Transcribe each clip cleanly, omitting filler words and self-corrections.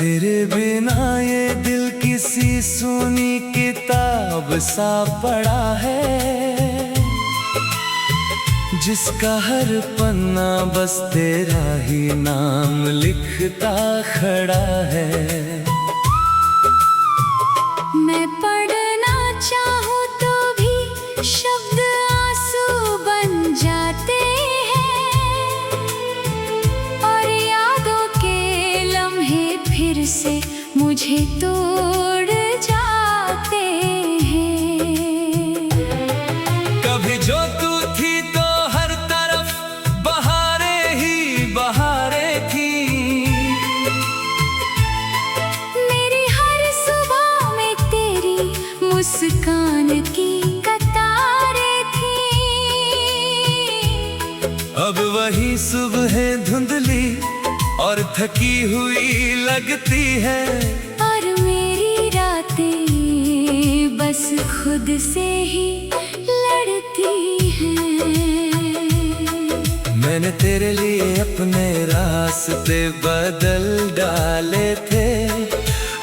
तेरे बिना ये दिल किसी सुनी किताब सा पड़ा है, जिसका हर पन्ना बस तेरा ही नाम लिखता खड़ा है। मैं पढ़ना चाहूँ तो भी शब्द आंसू बन जाते हैं, और यादों के लम्हे फिर से मुझे तोड़ जाते हैं। कभी जो तू थी तो हर तरफ बहारें ही बहारें थी, मेरी हर सुबह में तेरी मुस्कान की कतारें थी। अब वही सुबह धुंधली और थकी हुई लगती है, और मेरी रातें बस खुद से ही लड़ती हैं। मैंने तेरे लिए अपने रास्ते बदल डाले थे,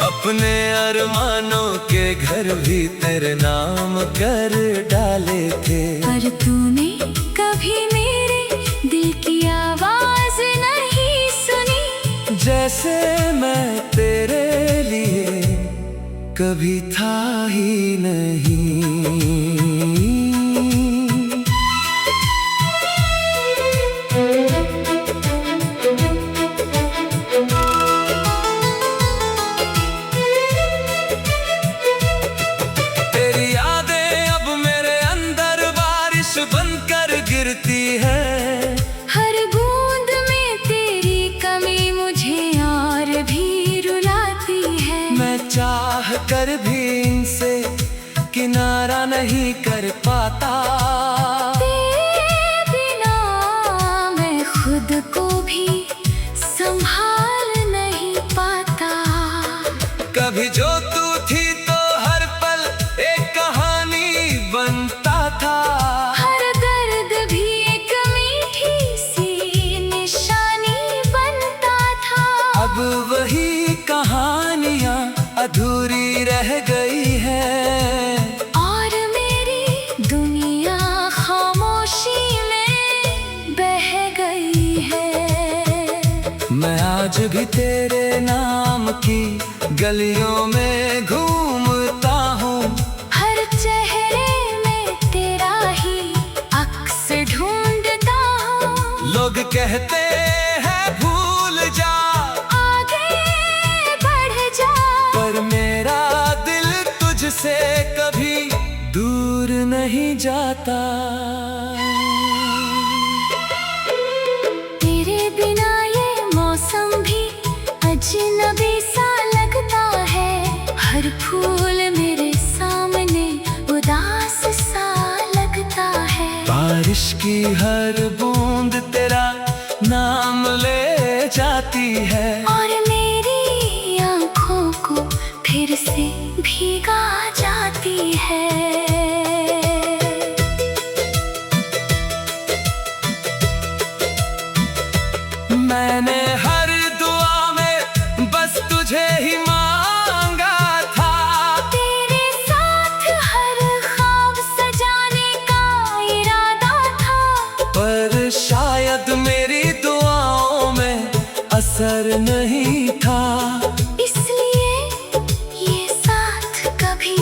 अपने अरमानों के घर भी तेरे नाम कर डाले थे। पर तूने कभी मेरे दिल की आवाज नहीं सुनी, जैसे मैं तेरे लिए कभी था ही नहीं। तेरी यादें अब मेरे अंदर बारिश बनकर गिरती है, हर बूंद में तेरी कमी मुझे और भी रुलाती है। मैं चाह कर भी इनसे किनारा नहीं कर पाता, तेरे बिना मैं खुद को भी संभाल नहीं पाता। कभी जो तू थी तो हर पल एक कहानी बनता था, हर दर्द भी एक मीठी सी निशानी बनता था। अब वही कहानियां अधूरी रह गई है, और मेरी दुनिया खामोशी में बह गई है। मैं आज भी तेरे नाम की गलियों में घूमता हूँ, हर चेहरे में तेरा ही अक्स ढूंढता हूँ। लोग कहते हैं भूल जा, आगे बढ़ जा, पर मेरा दिल तुझसे कभी दूर नहीं जाता। तेरे बिना ये मौसम भी अजनबी सा लगता है, हर फूल मेरे सामने उदास सा लगता है। बारिश की हर बूंद तेरा नाम ले जाती है, और मेरी आँखों को फिर से भीगा जाती है। मैंने हर दुआ में बस तुझे ही मांगा था, तेरे साथ हर ख्वाब सजाने का इरादा था। पर शायद मेरी दुआओं में असर नहीं था, इसलिए ये साथ कभी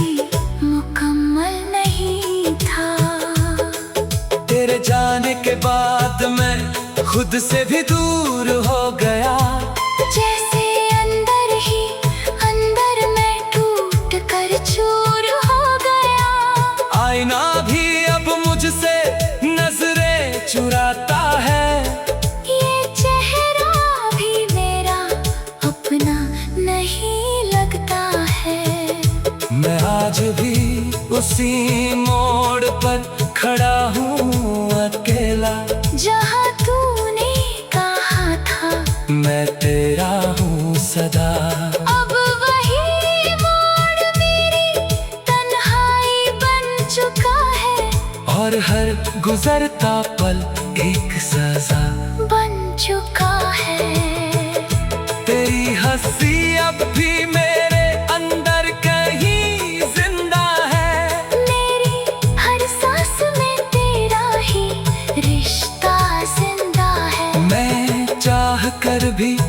मुकम्मल नहीं था। तेरे जाने के बाद मैं खुद से भी दूर हो गया, जैसे अंदर ही अंदर मैं टूट कर चूर हो गया। आईना भी अब मुझसे नजरें चुराता है, ये चेहरा भी मेरा अपना नहीं लगता है। मैं आज भी उसी मोड़ पर खड़ा हूँ अकेला, जहाँ तूने कहा था मैं तेरा हूँ सदा। अब वही मोड़ मेरी तन्हाई बन चुका है, और हर गुजरता पल एक सजा बन चुका है। तेरी हंसी अब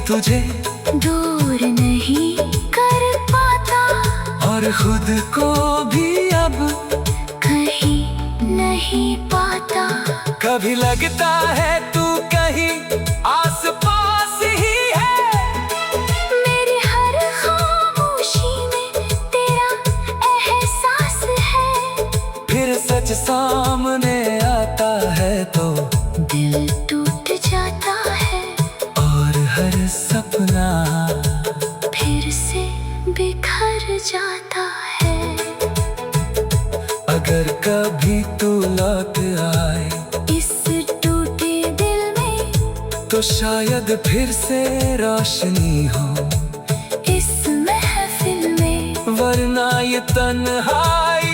तुझे दूर नहीं कर पाता, और खुद को भी अब कहीं नहीं पाता। कभी लगता है तू कहीं आस पास ही है, मेरी हर खामोशी में तेरा एहसास है। फिर सच सामने आता है तो दिल टूट जाता है, और हर सपना फिर से बिखर जाता है। अगर कभी तू लौट आए इस टूटे दिल में तो शायद फिर से रोशनी हो इस महफिल में, वरना ये तन्हाई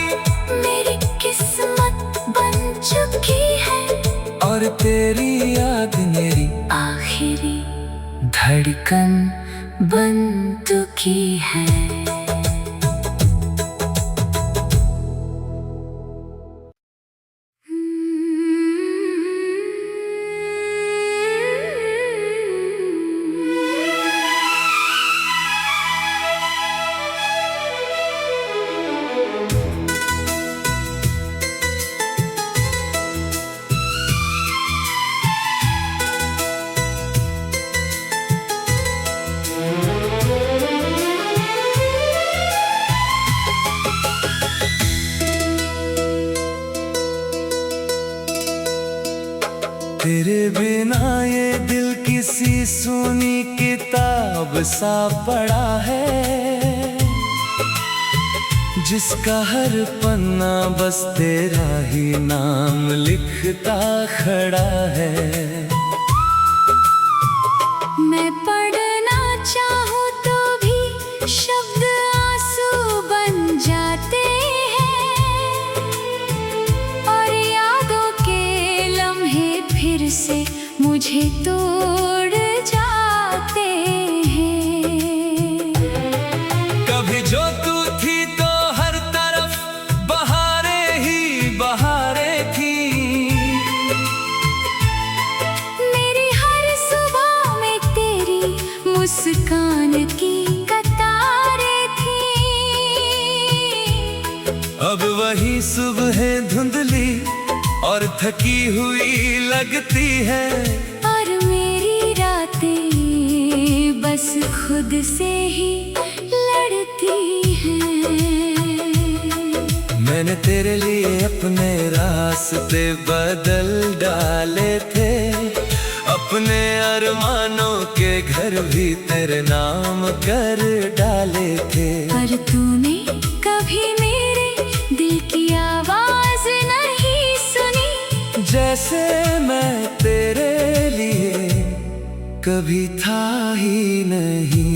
मेरी किस्मत बन चुकी है। और तेरी याद मेरी आखिरी धड़कन बन चुकी है। तेरे बिना ये दिल किसी सुनी किताब सा पड़ा है, जिसका हर पन्ना बस तेरा ही नाम लिखता खड़ा है। मैं पढ़ना चाहूँ तो भी शब्द आंसू बन जाते हैं, और यादों के लम्हे फिर से मुझे तोड़ जाते हैं। कभी जो तू थी तो हर तरफ बहारें ही बहारें थी, मेरी हर सुबह में तेरी मुस्कान की कतारें थी। अब वही सुबह धुंधली और थकी हुई लगती है, और मेरी रातें बस खुद से ही लड़ती हैं। मैंने तेरे लिए अपने रास्ते बदल डाले थे, अपने अरमानों के घर भी तेरे नाम कर डाले थे। पर तूने कभी मेरे दिल की आवाज नहीं सुनी, जैसे मैं तेरे लिए कभी था ही नहीं।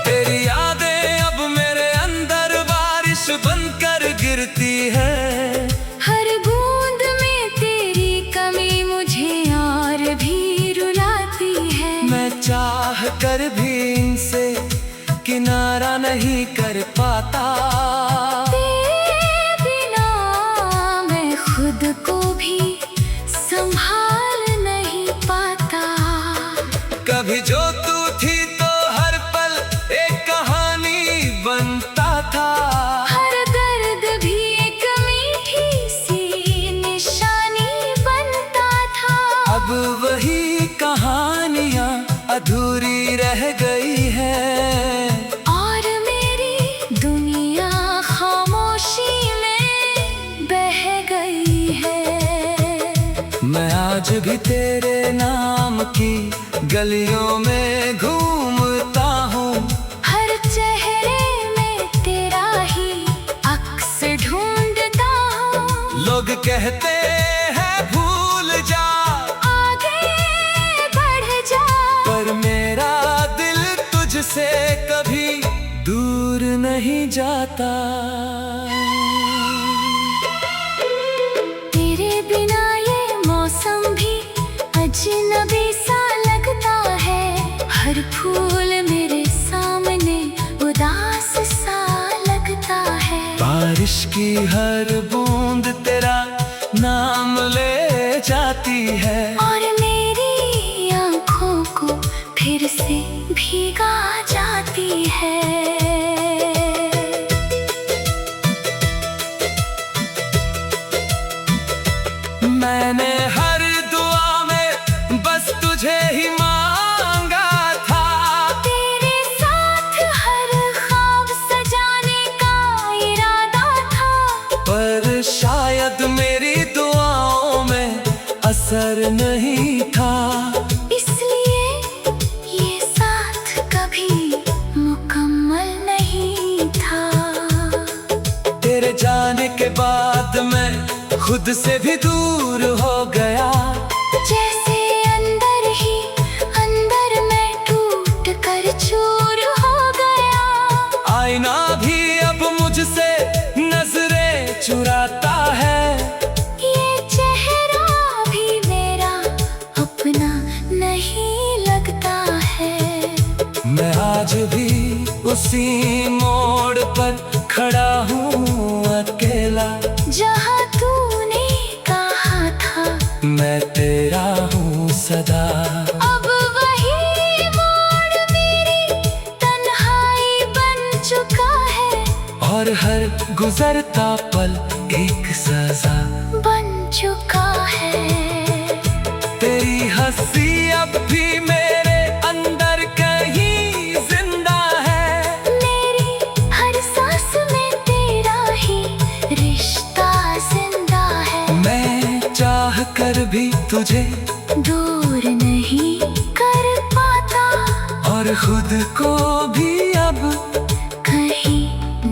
तेरी यादें अब मेरे अंदर बारिश बनकर गिरती है, हर बूंद में तेरी कमी मुझे और भी रुलाती है। मैं चाह कर भी इनसे किनारा नहीं कर पाता, तेरे बिना मैं खुद को भी संभाल नहीं पाता। कभी जो तू थी तो हर पल एक कहानी बनता था, हर दर्द भी एक मीठी सी निशानी बनता था। अब वही कहानियां अधूरी रह गई है, और मेरी दुनिया खामोशी में बह गई है। मैं आज भी तेरे नाम की गलियों में घूमता हूँ, हर चेहरे में तेरा ही अक्स ढूंढता हूँ। लोग कहते हैं भूल जा, आगे बढ़ जा, पर मेरा दिल तुझसे कभी दूर नहीं जाता। तेरे बिना ये मौसम भी अजनबी सा लगता है, हर फूल मेरे साथ की हर बूंद तेरा नाम ले जाती है, और मेरी आँखों को फिर से भीगा जाती है। मैंने हर दुआ में बस तुझे ही मांगा था, तेरे साथ हर ख्वाब सजाने का इरादा था, पर शायद मेरी दुआओं में असर नहीं था। इसलिए ये साथ कभी मुकम्मल नहीं था। तेरे जाने के बाद मैं खुद से भी दूर हो गया, जैसे अंदर ही अंदर मैं टूट कर चूर हो गया। आईना भी अब मुझसे नजरें चुराता है, ये चेहरा भी मेरा अपना नहीं लगता है। मैं आज भी उसी मोड़ पर खड़ा हूँ अकेला, जहाँ तूने कहा था मैं तेरा हूँ सदा। अब वही मोड़ मेरी तन्हाई बन चुका है, और हर गुजरता पल एक सजा बन चुका है। तेरी हंसी अब भी मेरे अंदर कहीं जिंदा है, मेरी हर सांस में तेरा ही रिश्ता जिंदा है। मैं चाह कर भी तुझे दूर नहीं कर पाता, और खुद को भी अब कहीं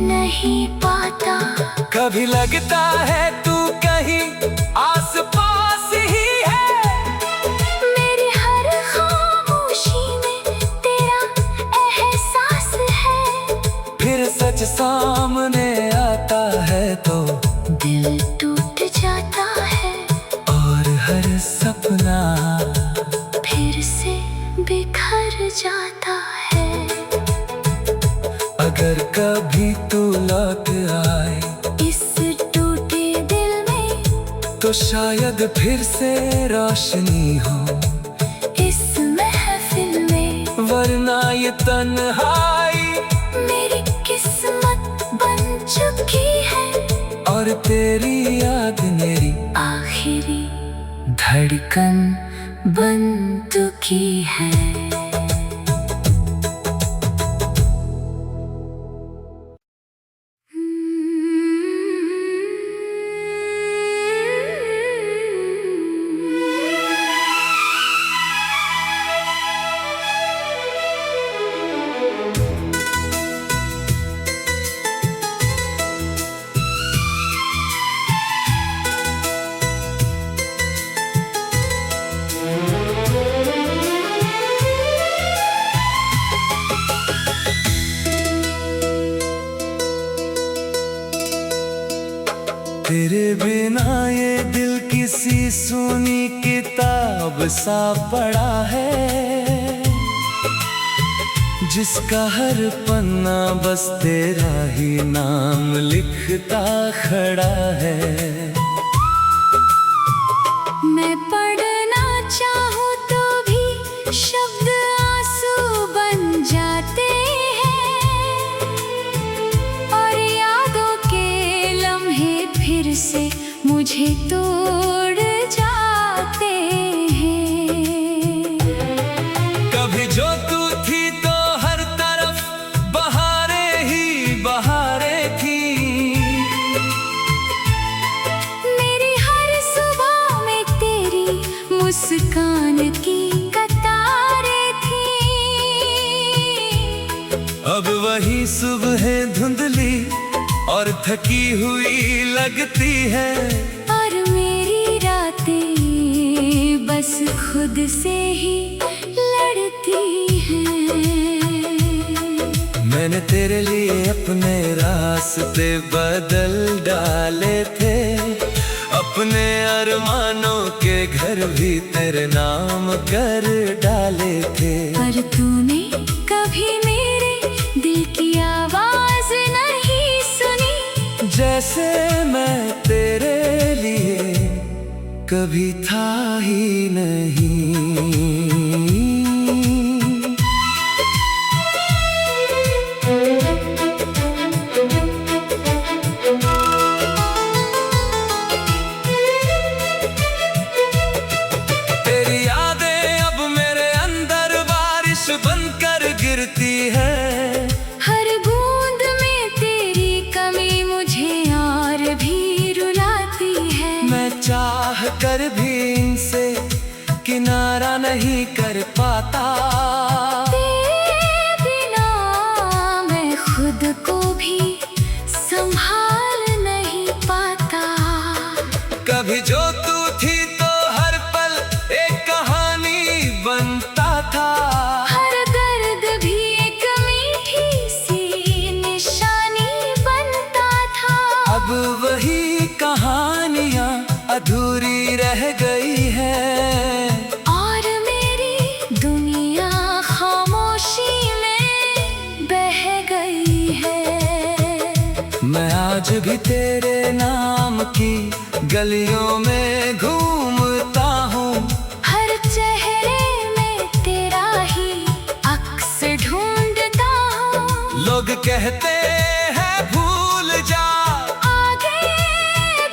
नहीं पाता। कभी लगता है तू कहीं आस पास ही है, मेरी हर खामोशी में तेरा एहसास है। फिर सच सामने आता है तो दिल टूट जाता है, और हर सपना फिर से बिखर जाता है। अगर कभी तू लौट आए इस टूटे दिल में तो शायद फिर से रोशनी हो इस महफिल में, वरना ये तन्हाई मेरी किस्मत बन चुकी है। और तेरी याद मेरी आखिरी धड़कन बन चुकी है। तेरे बिना ये दिल किसी सुनी किताब सा पड़ा है, जिसका हर पन्ना बस तेरा ही नाम लिखता खड़ा है। मैं पढ़ना चाहूँ तो भी शब्द आंसू बन जाते हैं, और यादों के लम्हे फिर से मुझे तोड़ जाते हैं। कभी जो तू थी तो हर तरफ बहारें ही बहारें थी, मेरी हर सुबह में तेरी मुस्कान की कतारें थी। अब वही सुबह धुंधली और थकी हुई लगती है, और मेरी रातें बस खुद से ही लड़ती हैं। मैंने तेरे लिए अपने रास्ते बदल डाले थे, अपने अरमानों के घर भी तेरे नाम कर डाले थे। पर तूने कभी मेरे दिल की आवाज नहीं सुनी, जैसे जैसे मैं तेरे लिए कभी था ही नहीं। तेरी यादें अब मेरे अंदर बारिश बनकर गिरती है। हर बूंद में तेरी कमी मुझे और भी रुलाती है। मैं चाह कर भी इनसे किनारा नहीं कर पाता। तेरे बिना मैं खुद को भी संभाल नहीं पाता। कभी जो तू थी तो हर पल एक कहानी बनता था। हर दर्द भी एक मीठी सी निशानी बनता था। अब वही कहानियां अधूरी रह गई है और मेरी दुनिया खामोशी में बह गई है। मैं आज भी तेरे नाम की गलियों में घूमता हूँ। हर चेहरे में तेरा ही अक्स ढूंढता हूँ। लोग कहते हैं भूल जा, आगे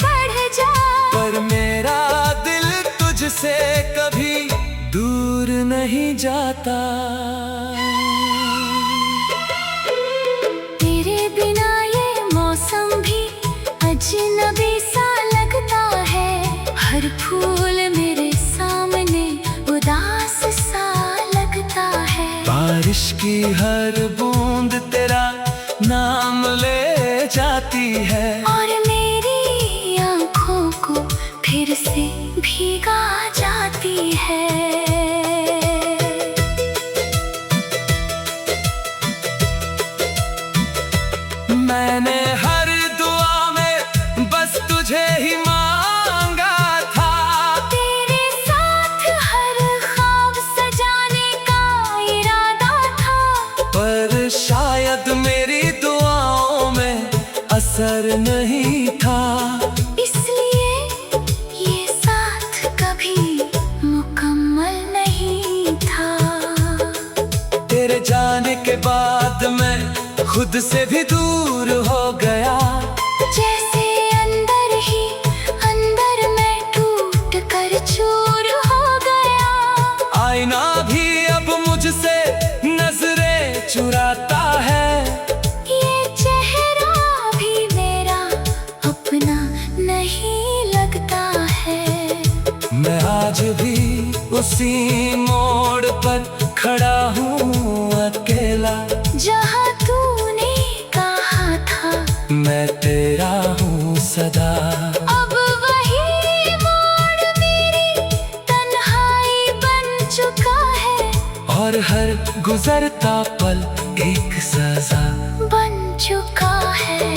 बढ़ जा, पर मेरा दिल तुझसे कभी दूर नहीं जाता। तेरे बिना ये मौसम भी अजनबी सा लगता है। हर फूल मेरे सामने उदास सा लगता है। बारिश की हर बूंद तेरा नाम ले जाती है और मेरी आँखों को फिर से भीगा जाती है। मैंने हर दुआ में बस तुझे ही मांगा था। तेरे साथ हर ख्वाब सजाने का इरादा था। पर शायद मेरी दुआओं में असर नहीं था। इसलिए ये साथ कभी मुकम्मल नहीं था। तेरे जाने के बाद मैं खुद से भी दूर हो गया। जैसे अंदर ही अंदर मैं टूट कर चूर हो गया। आईना भी अब मुझसे नजरें चुराता है। ये चेहरा भी मेरा अपना नहीं लगता है। मैं आज भी उसी मोड़ पर खड़ा हूँ अकेला। जहाँ तूने कहा था मैं तेरा हूँ सदा। अब वही मोड़ मेरी तन्हाई बन चुका है। और हर गुजरता पल एक सजा बन चुका है।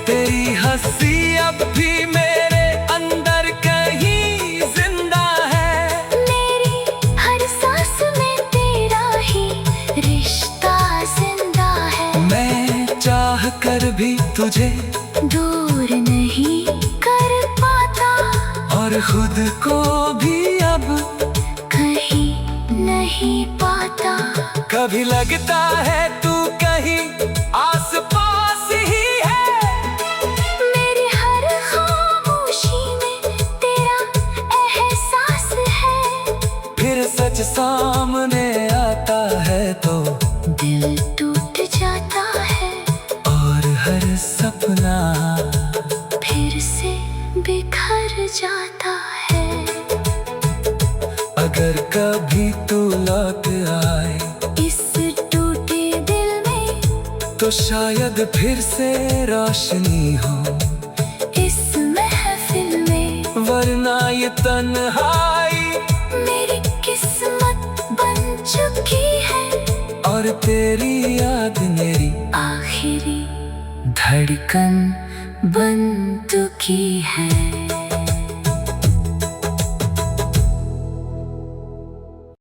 तेरी हंसी अब भी मेरे अंदर कहीं जिंदा है। मेरी हर सांस में तेरा ही रिश्ता जिंदा है। मैं चाह कर भी तुझे दूर नहीं कर पाता और खुद को भी अब कहीं नहीं पाता। कभी लगता है तू कहीं आस पास ही है। मेरी हर खामोशी में तेरा एहसास है। फिर सच सामने आता है तो दिल टूट जाता है। और हर सपना फिर से बिखर जाता है। अगर कभी तू लौट आए इस टूटे दिल में तो शायद फिर से रोशनी हो इस महफिल में। वरना ये तन्हाई मेरी किस्मत बन चुकी है। और तेरी याद मेरी आखिरी धड़कन बन चुकी है।